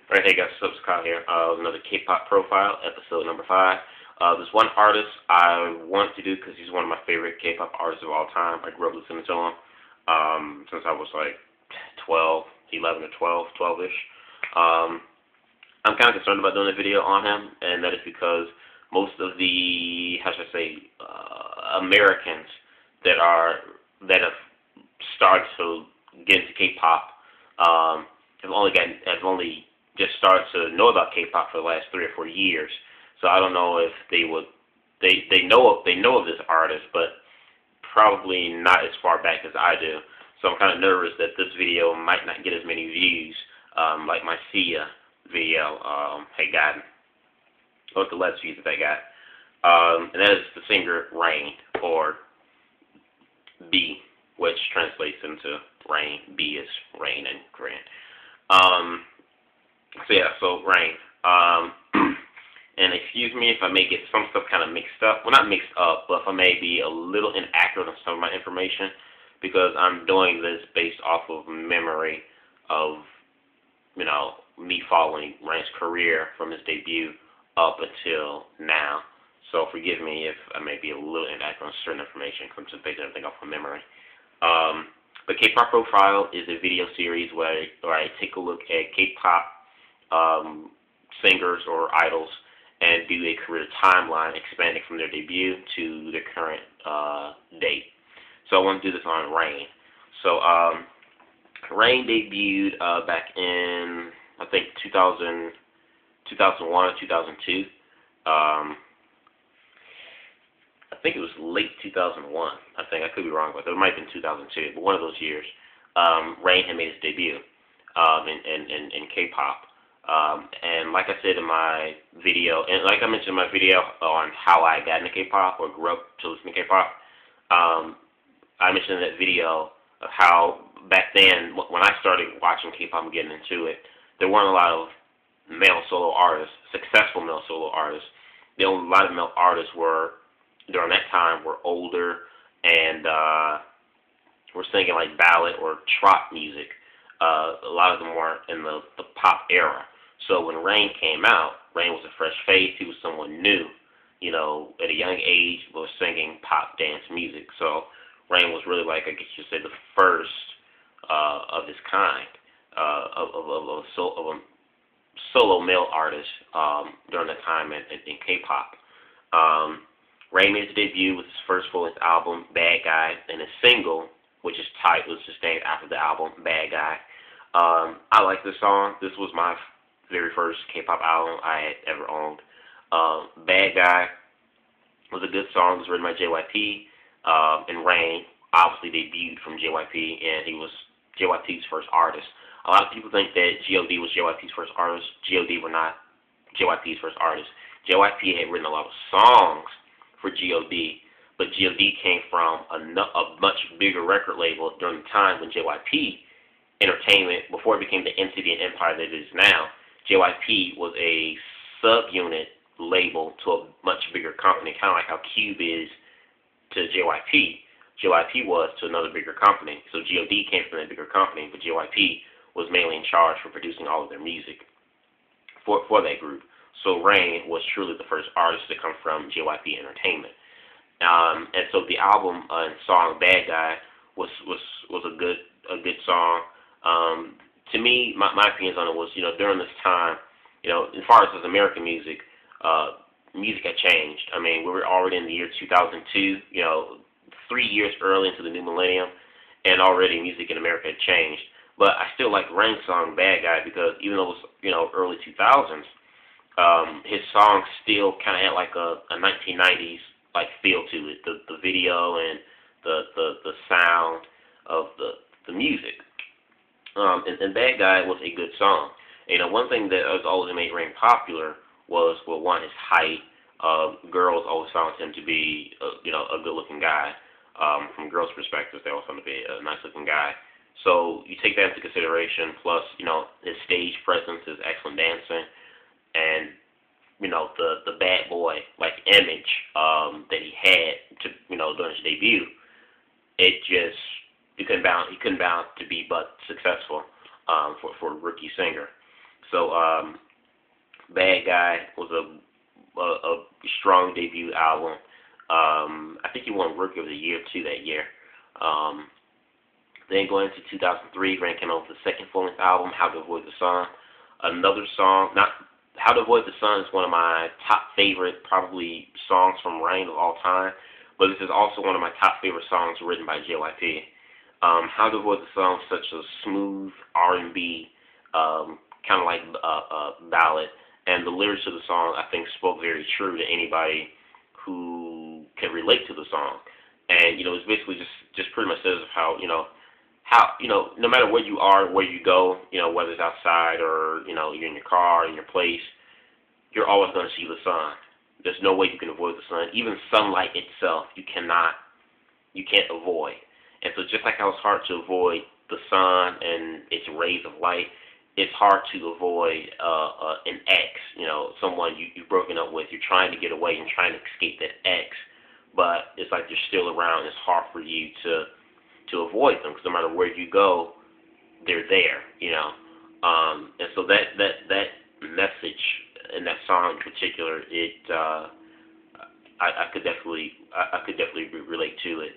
Alright, hey guys, what's up, Kyle here. Another K-pop profile, episode number 5. There's one artist I want to do because he's one of my favorite K-pop artists of all time. I grew up listening to him since I was like 11 or 12-ish. I'm kind of concerned about doing a video on him, and that is because most of the, how should I say, Americans that have started to get into K-pop have only just started to know about K-pop for the last 3 or 4 years. So I don't know if they know of this artist, but probably not as far back as I do. So I'm kind of nervous that this video might not get as many views like my Sia video had gotten, or the less views that they got. And that is the singer Rain, or B, which translates into rain. B is rain in Korean. So Rain. And excuse me if I may get some stuff kind of mixed up. Well, not mixed up, but if I may be a little inaccurate on some of my information, because I'm doing this based off of memory of, me following Rain's career from his debut up until now. So forgive me if I may be a little inaccurate on certain information, because I'm just basing everything off of memory. But K-pop Profile is a video series where I take a look at K-pop singers or idols and do a career timeline expanding from their debut to their current date. So I want to do this on Rain. So Rain debuted back in, I think, 2001 or 2002. I think it was late 2001. I think, I could be wrong, but it might have been 2002, but one of those years. Rain had made his debut in K-pop. And like I said in my video, and like I mentioned in my video on how I got into K-pop or grew up to listen to K-pop, I mentioned in that video of how back then, when I started watching K-pop and getting into it, there weren't a lot of male solo artists, successful male solo artists. A lot of male artists during that time, were older and were singing like ballad or trot music. A lot of them weren't in the pop era. So when Rain came out, Rain was a fresh face. He was someone new, at a young age was singing pop dance music. So Rain was really, like, I guess you say, the first of his kind of a solo male artist during that time in K-pop. Rain made his debut with his first full-length album, Bad Guy, and his single, which is titled, was just named after the album, Bad Guy. I like this song. This was my very first K-pop album I had ever owned. Bad Guy was a good song. It was written by JYP, and Rain obviously debuted from JYP, and he was JYP's first artist. A lot of people think that G.O.D. was JYP's first artist. G.O.D. were not JYP's first artist. JYP had written a lot of songs for G.O.D., but G.O.D. came from a much bigger record label during the time when JYP Entertainment, before it became the entity and empire that it is now, JYP was a subunit label to a much bigger company, kind of like how Cube is to JYP. JYP was to another bigger company. So G.O.D. came from that bigger company, but JYP was mainly in charge for producing all of their music for that group. So Rain was truly the first artist to come from JYP Entertainment. And so the album and song Bad Guy was a good song. To me, my opinions on it was, during this time, as far as American music, music had changed. I mean, we were already in the year 2002, 3 years early into the new millennium, and already music in America had changed. But I still like Rain's song Bad Guy because even though it was, early 2000s, his song still kind of had like a 1990s like feel to it. The video and the sound of the music. And Bad Guy was a good song. One thing that has always made Rain popular was, well, one, his height. Girls always found him to be, a good-looking guy. From girls' perspectives, they always found him to be a nice-looking guy. So you take that into consideration, plus, his stage presence, his excellent dancing, and, the bad boy, like, image that he had to, during his debut, he couldn't bound to be but successful for a rookie singer. So Bad Guy was a strong debut album. I think he won Rookie of the Year too that year. Um, then going into 2003, Rain came out with the second full-length album, How to Avoid the Sun. Another song, not How to Avoid the Sun is one of my top favorite probably songs from Rain of all time, but this is also one of my top favorite songs written by JYP. How to Avoid the Sun is such a smooth R&B kind of like ballad, and the lyrics of the song I think spoke very true to anybody who can relate to the song. And it's basically just pretty much says how no matter where you are, where you go, whether it's outside or you're in your car, in your place, you're always going to see the sun. There's no way you can avoid the sun. Even sunlight itself, you can't avoid. And so just like how it's hard to avoid the sun and its rays of light, it's hard to avoid an ex, someone you've broken up with. You're trying to get away and trying to escape that ex, but it's like they're still around. It's hard for you to avoid them because no matter where you go, they're there, and so that message in that song in particular, I could definitely relate to it.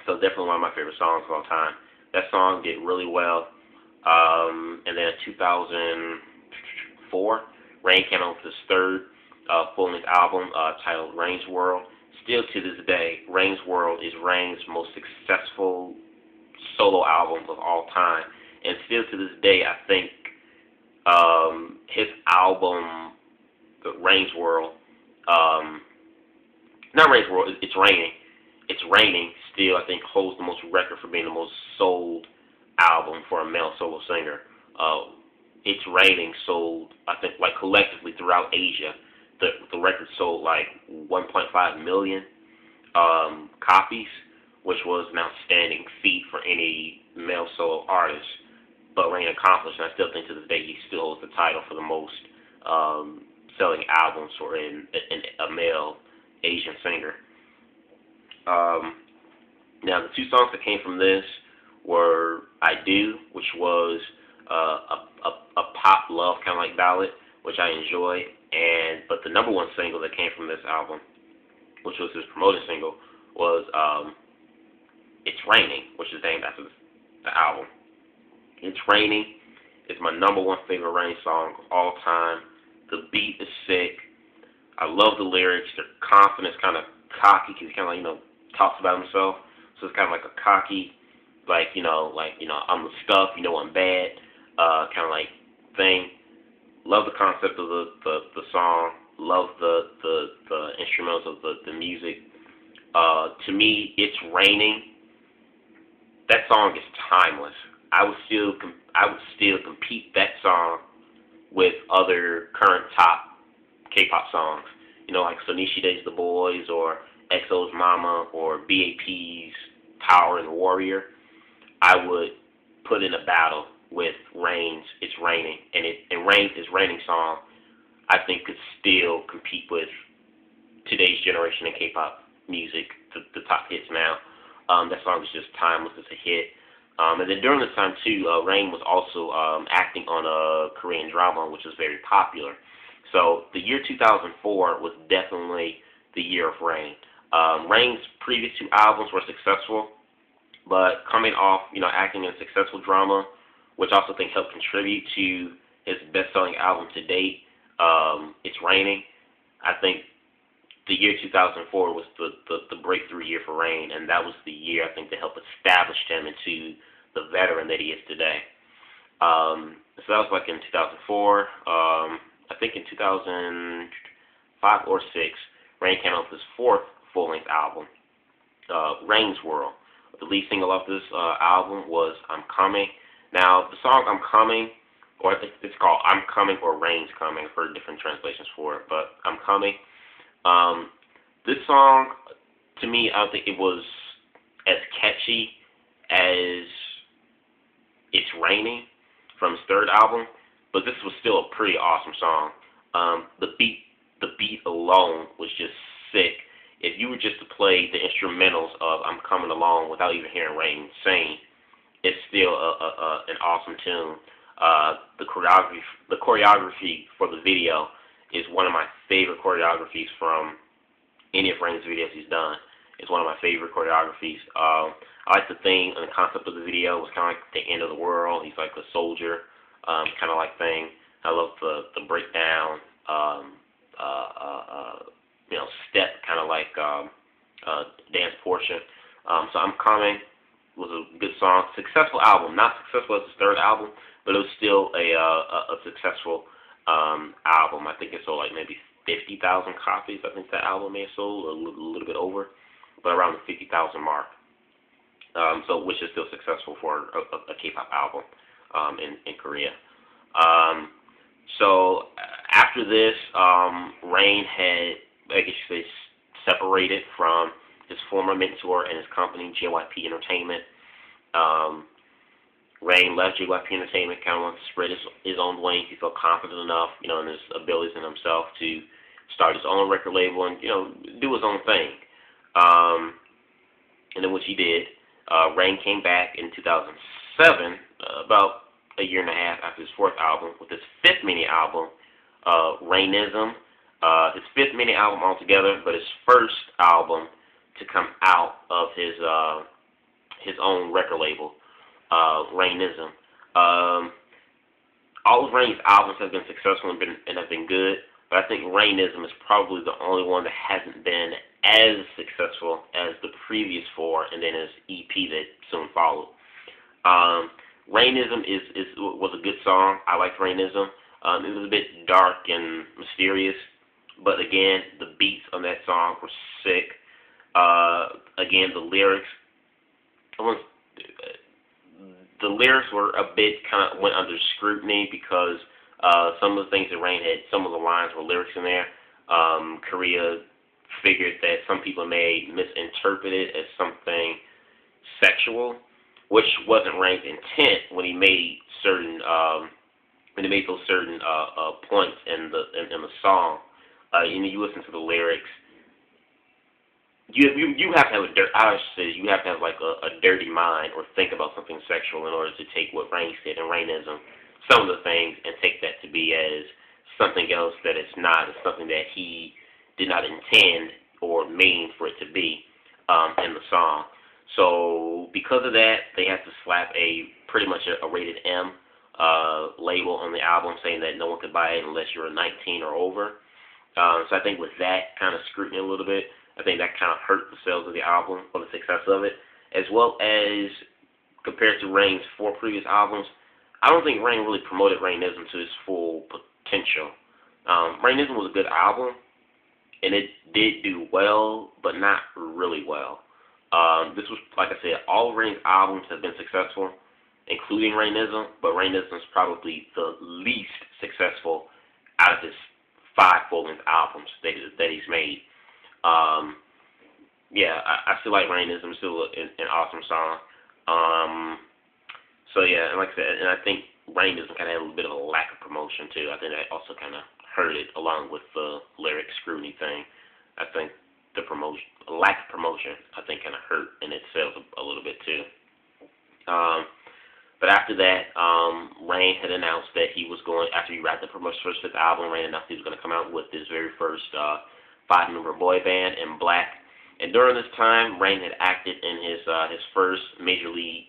So definitely one of my favorite songs of all time. That song did really well. And then in 2004, Rain came out with his third full-length album titled Rain's World. Still to this day, Rain's World is Rain's most successful solo album of all time. And still to this day, I think his album, Rain's World, not Rain's World, It's Raining. It's Raining still, I think, holds the most record for being the most sold album for a male solo singer. It's Raining sold, I think, like collectively throughout Asia, the record sold like 1.5 million copies, which was an outstanding feat for any male solo artist. But Rain accomplished, and I still think to this day he still holds the title for the most selling albums for a male Asian singer. Now the two songs that came from this were I Do, which was a pop love kind of like ballad, which I enjoyed, but the number one single that came from this album, which was his promoted single, was It's Raining, which is named after the album. It's Raining is my number one favorite Rain song of all time. The beat is sick. I love the lyrics. They're confident, kind of cocky, because he kind of talks about himself. So it's kind of like a cocky, I'm the stuff, I'm bad, kind of like thing. Love the concept of the song. Love the instrumentals of the music. To me, It's Raining. That song is timeless. I would still compete that song with other current top K-pop songs. Like Sonishide's The Boys, or EXO's Mama, or BAP's Power and Warrior. I would put in a battle with Rain's It's Raining, and Rain's It's Raining song, I think, could still compete with today's generation in K-pop music, the top hits now. That song is just timeless. It's a hit. And then during this time too, Rain was also acting on a Korean drama, which was very popular. So the year 2004 was definitely the year of Rain. Rain's previous two albums were successful, but coming off, acting in a successful drama, which I also think helped contribute to his best-selling album to date, It's Raining. I think the year 2004 was the breakthrough year for Rain, and that was the year, I think, that helped establish him into the veteran that he is today. So that was like in 2004. I think in 2005 or 6, Rain came out with his fourth full-length album, Rain's World. The lead single of this album was I'm Coming. Now, the song I'm Coming, or it's called I'm Coming or Rain's Coming. I've heard different translations for it, but I'm Coming. This song, to me, I don't think it was as catchy as It's Raining from his third album, but this was still a pretty awesome song. The beat alone was just sick. If you were just to play the instrumentals of I'm Coming Along without even hearing Rain sing, it's still an awesome tune. The choreography for the video is one of my favorite choreographies from any of Rain's videos he's done. It's one of my favorite choreographies. I like the thing and the concept of the video. It was kind of like the end of the world. He's like a soldier, kind of like thing. I love the breakdown, step, kind of like dance portion. So I'm Coming was a good song. Successful album. Not successful as his third album, but it was still a successful album. I think it sold like maybe 50,000 copies. I think that album may have sold a little bit over, but around the 50,000 mark. So which is still successful for a K-pop album in Korea. So after this, Rain had, I guess you say, separated from his former mentor and his company, JYP Entertainment. Rain left JYP Entertainment, kind of wanted to spread his own wings. He felt confident enough, in his abilities in himself to start his own record label and, do his own thing. And then which he did. Rain came back in 2007, about a year and a half after his fourth album, with his fifth mini album, Rainism. His fifth mini album altogether, but his first album to come out of his own record label, Rainism. All of Rain's albums have been successful and have been good, but I think Rainism is probably the only one that hasn't been as successful as the previous four, and then his EP that soon followed. Rainism was a good song. I liked Rainism. It was a bit dark and mysterious, but again, the beats on that song were sick. Again, the lyrics were a bit kind of went under scrutiny because some of the things that Rain had, some of the lines were lyrics in there. Korea figured that some people may misinterpret it as something sexual, which wasn't Rain's intent when he made those certain points in the song. You listen to the lyrics. You have to have you have to have like a dirty mind or think about something sexual in order to take what Rain said in Rainism, some of the things, and take that to be as something else that it's not. It's something that he did not intend or mean for it to be in the song. So because of that, they had to slap pretty much a rated M label on the album, saying that no one could buy it unless you're 19 or over. So I think with that kind of scrutiny a little bit, I think that kind of hurt the sales of the album or the success of it, as well as compared to Rain's four previous albums. I don't think Rain really promoted Rainism to its full potential. Rainism was a good album, and it did do well, but not really well. This was, like I said, all of Rain's albums have been successful, including Rainism, but Rainism is probably the least successful out of his 5 full-length albums that he's made. I still like Rainism, still an awesome song. So yeah, and like I said, and I think Rainism kind of had a little bit of a lack of promotion too. I think that also kind of hurt it, along with the lyric scrutiny thing. I think the lack of promotion, I think, kind of hurt in its sales a little bit too. But after that, Rain had announced that he was going, after he wrapped the promotion for his fifth album, Rain announced he was going to come out with his very first 5-member boy band in Black. And during this time, Rain had acted in his first major league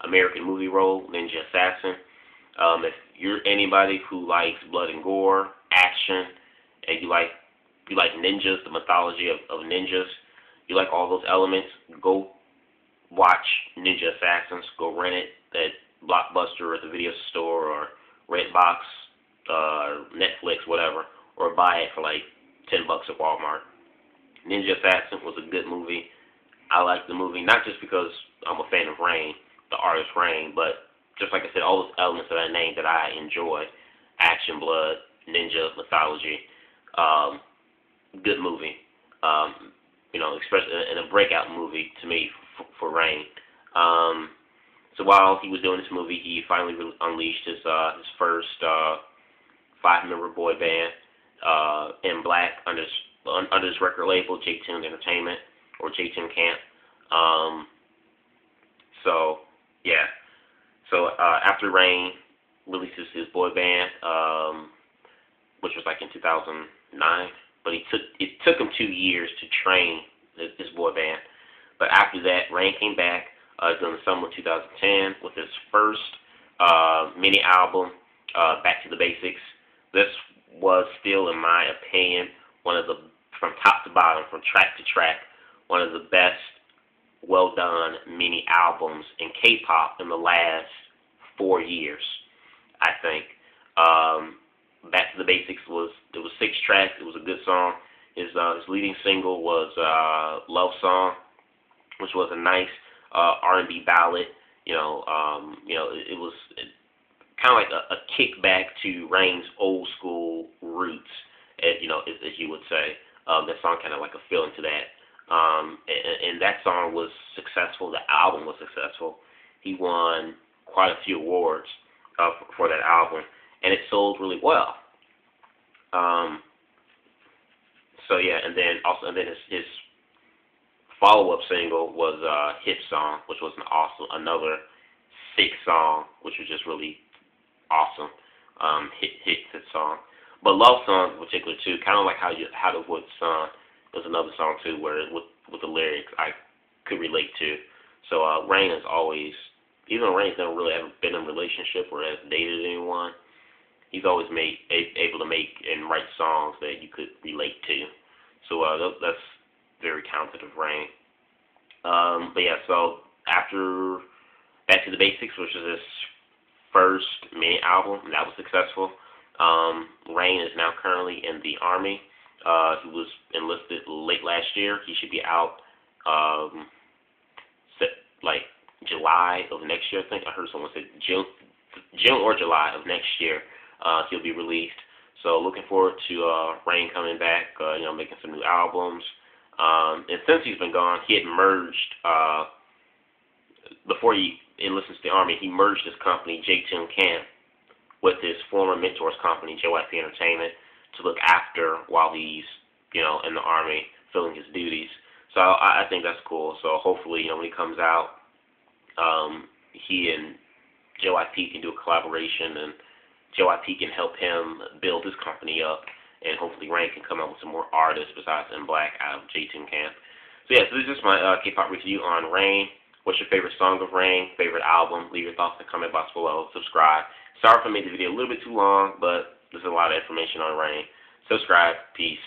American movie role, Ninja Assassin. If you're anybody who likes blood and gore, action, and you like ninjas, the mythology of ninjas, you like all those elements, go watch Ninja Assassins. Go rent it at Blockbuster or at the video store or Redbox, Netflix, whatever, or buy it for like $10 at Walmart. Ninja Assassin was a good movie. I like the movie, not just because I'm a fan of Rain, the artist Rain, but just like I said, all those elements that I named that I enjoy: action, blood, ninja, mythology. Good movie. Especially in a breakout movie to me for Rain. So while he was doing this movie, he finally unleashed his first 5-member boy band in Black under his record label, J-Tune Entertainment, or J-Tune Camp. So after Rain releases his boy band, which was like in 2009. But it took him 2 years to train his boy band. But after that, Rain came back during the summer of 2010 with his first mini album, Back to the Basics. This was still, in my opinion, one of the, from top to bottom, from track to track, one of the best well-done mini albums in K-pop in the last 4 years, I think. Back to the Basics was 6 tracks. It was a good song. His leading single was Love Song, which was a nice R&B ballad. It was kind of like a kickback to Rain's old school roots, as you would say. That song kind of like a feeling to that. And that song was successful. The album was successful. He won quite a few awards for that album, and it sold really well. So yeah, and then his follow-up single was Hit Song, which was another sick song, which was just really awesome. Hit song. But Love Song in particular too, kind of like How to Avoid the Sun, was another song too where with the lyrics I could relate to. So Rain has always, even though Rain's never really ever been in a relationship or has dated anyone, he's always able to make and write songs that you could relate to. So that's very talented of Rain. But yeah, so after Back to the Basics, which is his first mini album, and that was successful. Rain is now currently in the Army. He was enlisted late last year. He should be out like July of next year. I think I heard someone say June or July of next year. He'll be released. So looking forward to Rain coming back. Making some new albums. And since he's been gone, he had merged before he enlisted to the Army. He merged his company J-Tune Camp with his former mentor's company JYP Entertainment to look after while he's in the Army filling his duties. So I think that's cool. So hopefully when he comes out, he and JYP can do a collaboration, and JYP can help him build his company up, and hopefully Rain can come out with some more artists besides M Black out of J-Tune Camp. So yeah, so this is my K-pop review on Rain. What's your favorite song of Rain? Favorite album? Leave your thoughts in the comment box below. Subscribe. Sorry if I made the video a little bit too long, but there's a lot of information on Rain. Subscribe. Peace.